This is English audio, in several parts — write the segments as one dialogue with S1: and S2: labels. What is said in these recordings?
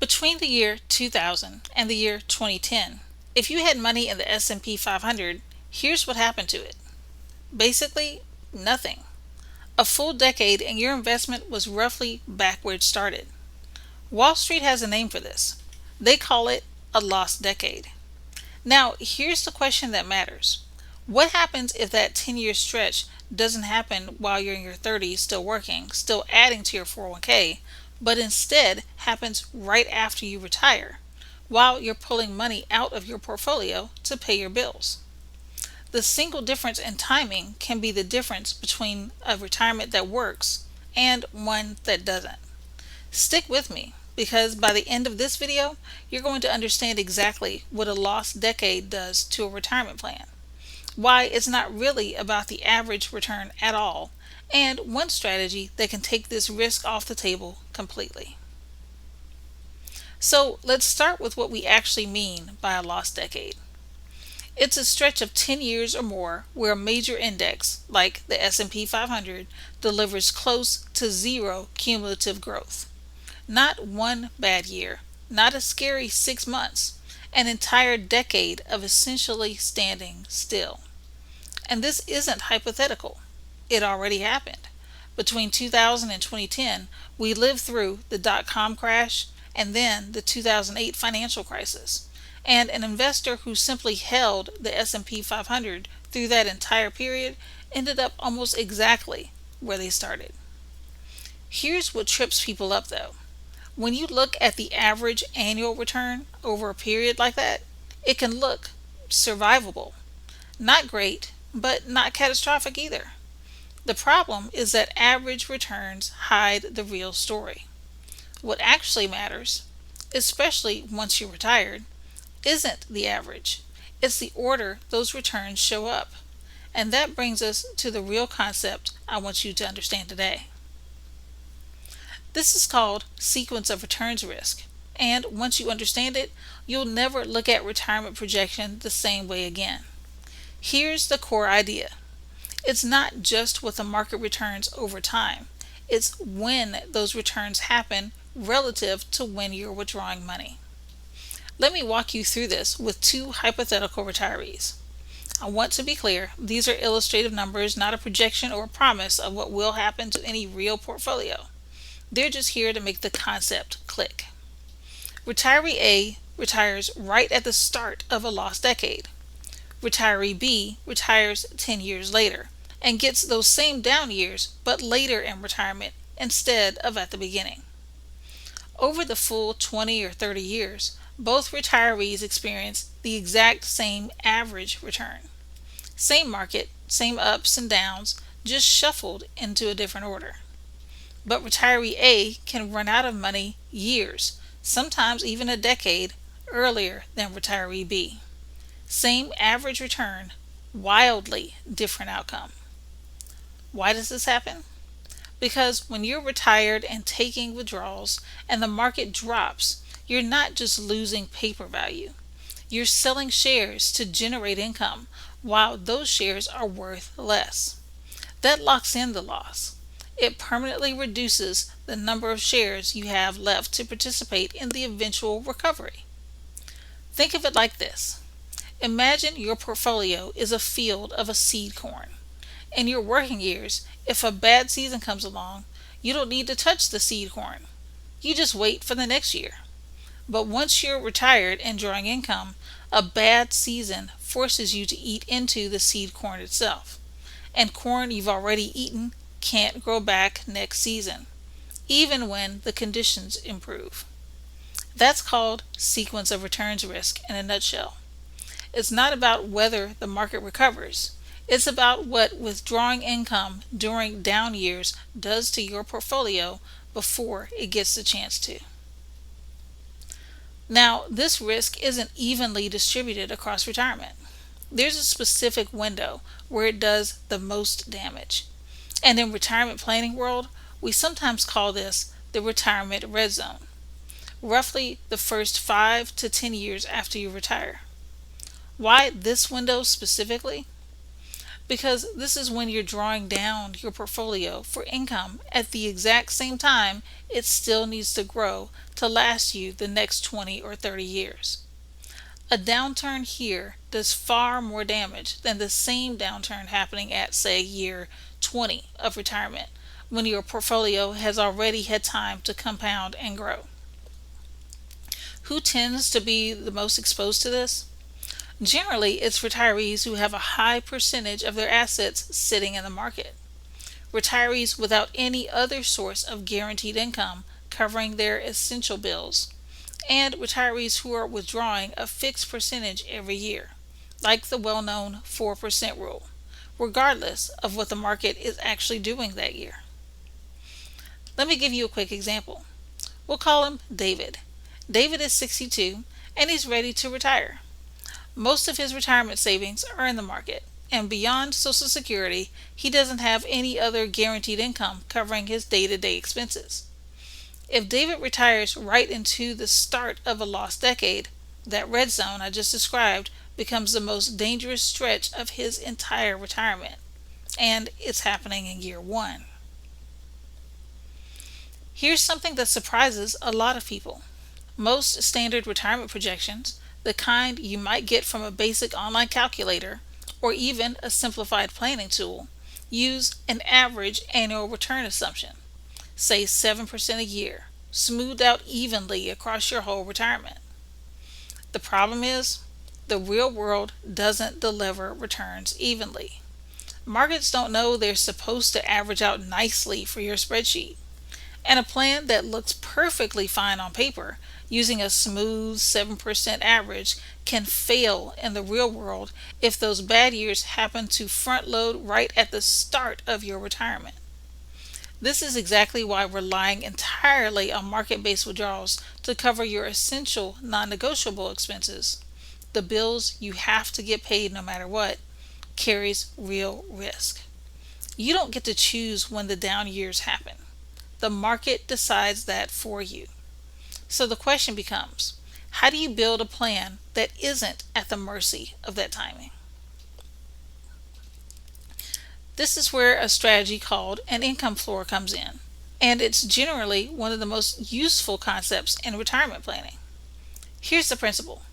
S1: Between the year 2000 and the year 2010, if you had money in the S&P 500, here's what happened to it. Basically, nothing. A full decade and your investment was roughly back where it started. Wall Street has a name for this. They call it a lost decade. Now, here's the question that matters. What happens if that 10-year stretch doesn't happen while you're in your 30s still working, still adding to your 401k, but instead happens right after you retire, while you're pulling money out of your portfolio to pay your bills? The single difference in timing can be the difference between a retirement that works and one that doesn't. Stick with me because by the end of this video, you're going to understand exactly what a lost decade does to a retirement plan, why it's not really about the average return at all, and one strategy that can take this risk off the table completely. So let's start with what we actually mean by a lost decade. It's a stretch of 10 years or more where a major index, like the S&P 500, delivers close to zero cumulative growth. Not one bad year, not a scary 6 months, an entire decade of essentially standing still. And this isn't hypothetical. It already happened. Between 2000 and 2010, we lived through the dot-com crash and then the 2008 financial crisis. And an investor who simply held the S&P 500 through that entire period ended up almost exactly where they started. Here's what trips people up though. When you look at the average annual return over a period like that, it can look survivable. Not great, but not catastrophic either. The problem is that average returns hide the real story. What actually matters, especially once you're retired, isn't the average. It's the order those returns show up. And that brings us to the real concept I want you to understand today. This is called sequence of returns risk. And once you understand it, you'll never look at retirement projection the same way again. Here's the core idea. It's not just what the market returns over time. It's when those returns happen relative to when you're withdrawing money. Let me walk you through this with two hypothetical retirees. I want to be clear, these are illustrative numbers, not a projection or a promise of what will happen to any real portfolio. They're just here to make the concept click. Retiree A retires right at the start of a lost decade. Retiree B retires 10 years later and gets those same down years but later in retirement instead of at the beginning. Over the full 20 or 30 years, both retirees experience the exact same average return. Same market, same ups and downs, just shuffled into a different order. But retiree A can run out of money years, sometimes even a decade, earlier than retiree B. Same average return, wildly different outcome. Why does this happen? Because when you're retired and taking withdrawals and the market drops, you're not just losing paper value. You're selling shares to generate income while those shares are worth less. That locks in the loss. It permanently reduces the number of shares you have left to participate in the eventual recovery. Think of it like this. Imagine your portfolio is a field of a seed corn. In your working years, if a bad season comes along, you don't need to touch the seed corn. You just wait for the next year. But once you're retired and drawing income, a bad season forces you to eat into the seed corn itself. And corn you've already eaten can't grow back next season, even when the conditions improve. That's called sequence of returns risk in a nutshell. It's not about whether the market recovers. It's about what withdrawing income during down years does to your portfolio before it gets the chance to. Now, this risk isn't evenly distributed across retirement. There's a specific window where it does the most damage. And in retirement planning world, we sometimes call this the retirement red zone. Roughly the first 5 to 10 years after you retire. Why this window specifically? because this is when you're drawing down your portfolio for income at the exact same time it still needs to grow to last you the next 20 or 30 years. A downturn here does far more damage than the same downturn happening at, say, year 20 of retirement, when your portfolio has already had time to compound and grow. Who tends to be the most exposed to this? Generally, it's retirees who have a high percentage of their assets sitting in the market. Retirees without any other source of guaranteed income covering their essential bills, and retirees who are withdrawing a fixed percentage every year, like the well-known 4% rule, regardless of what the market is actually doing that year. Let me give you a quick example. We'll call him David. David is 62 and he's ready to retire. Most of his retirement savings are in the market, and beyond Social Security, he doesn't have any other guaranteed income covering his day-to-day expenses. If David retires right into the start of a lost decade, that red zone I just described becomes the most dangerous stretch of his entire retirement, and it's happening in year one. Here's something that surprises a lot of people. Most standard retirement projections, the kind you might get from a basic online calculator or even a simplified planning tool, use an average annual return assumption, say 7% a year, smoothed out evenly across your whole retirement. The problem is, the real world doesn't deliver returns evenly. Markets don't know they're supposed to average out nicely for your spreadsheet. And a plan that looks perfectly fine on paper, using a smooth 7% average, can fail in the real world if those bad years happen to front load right at the start of your retirement. This is exactly why relying entirely on market-based withdrawals to cover your essential non-negotiable expenses, the bills you have to get paid no matter what, carries real risk. You don't get to choose when the down years happen. The market decides that for you. So the question becomes, how do you build a plan that isn't at the mercy of that timing? This is where a strategy called an income floor comes in, and it's generally one of the most useful concepts in retirement planning. Here's the principle.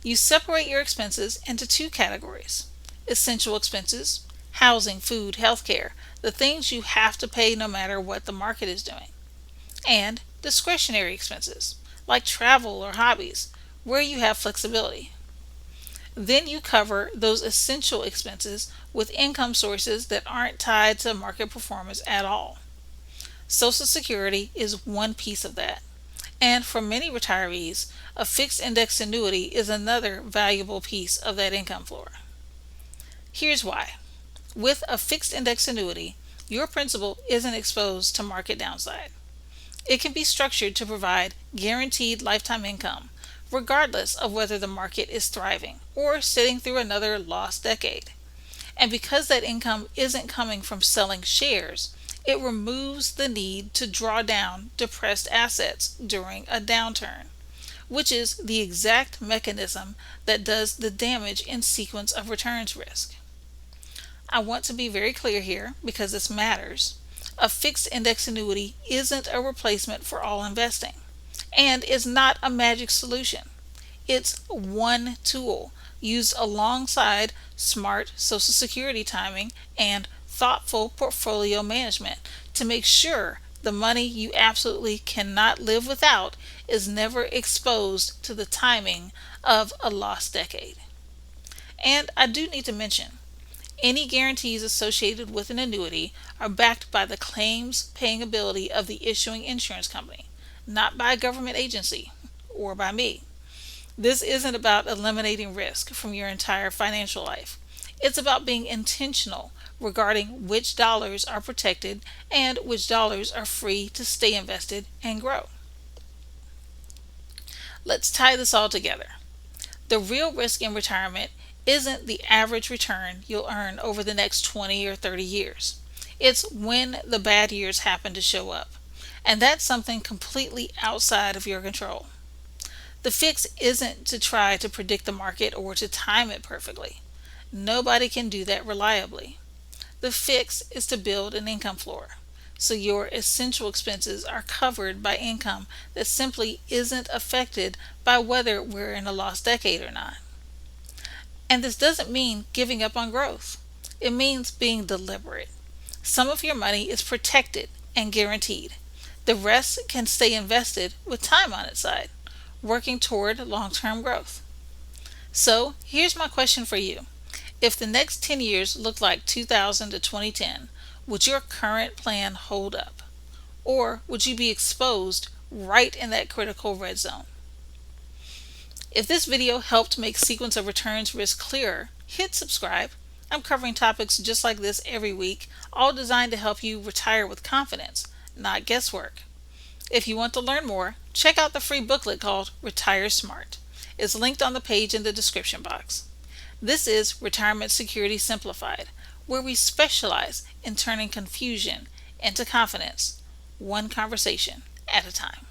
S1: You separate your expenses into two categories: essential expenses, housing, food, healthcare, the things you have to pay no matter what the market is doing, and discretionary expenses, like travel or hobbies, where you have flexibility. Then you cover those essential expenses with income sources that aren't tied to market performance at all. Social Security is one piece of that, and for many retirees, a fixed index annuity is another valuable piece of that income floor. Here's why. With a fixed index annuity, your principal isn't exposed to market downside. It can be structured to provide guaranteed lifetime income, regardless of whether the market is thriving or sitting through another lost decade. And because that income isn't coming from selling shares, it removes the need to draw down depressed assets during a downturn, which is the exact mechanism that does the damage in sequence of returns risk. I want to be very clear here because this matters. A fixed index annuity isn't a replacement for all investing and is not a magic solution. It's one tool used alongside smart Social Security timing and thoughtful portfolio management to make sure the money you absolutely cannot live without is never exposed to the timing of a lost decade. And I do need to mention, any guarantees associated with an annuity are backed by the claims paying ability of the issuing insurance company, not by a government agency or by me. This isn't about eliminating risk from your entire financial life. It's about being intentional regarding which dollars are protected and which dollars are free to stay invested and grow. Let's tie this all together. The real risk in retirement isn't the average return you'll earn over the next 20 or 30 years. It's when the bad years happen to show up, and that's something completely outside of your control. The fix isn't to try to predict the market or to time it perfectly. Nobody can do that reliably. The fix is to build an income floor, so your essential expenses are covered by income that simply isn't affected by whether we're in a lost decade or not. And this doesn't mean giving up on growth. It means being deliberate. Some of your money is protected and guaranteed. The rest can stay invested with time on its side, working toward long-term growth. So, here's my question for you. If the next 10 years look like 2000 to 2010, would your current plan hold up? Or would you be exposed right in that critical red zone? If this video helped make sequence of returns risk clearer, hit subscribe. I'm covering topics just like this every week, all designed to help you retire with confidence, not guesswork. If you want to learn more, check out the free booklet called Retire Smart. It's linked on the page in the description box. This is Retirement Security Simplified, where we specialize in turning confusion into confidence, one conversation at a time.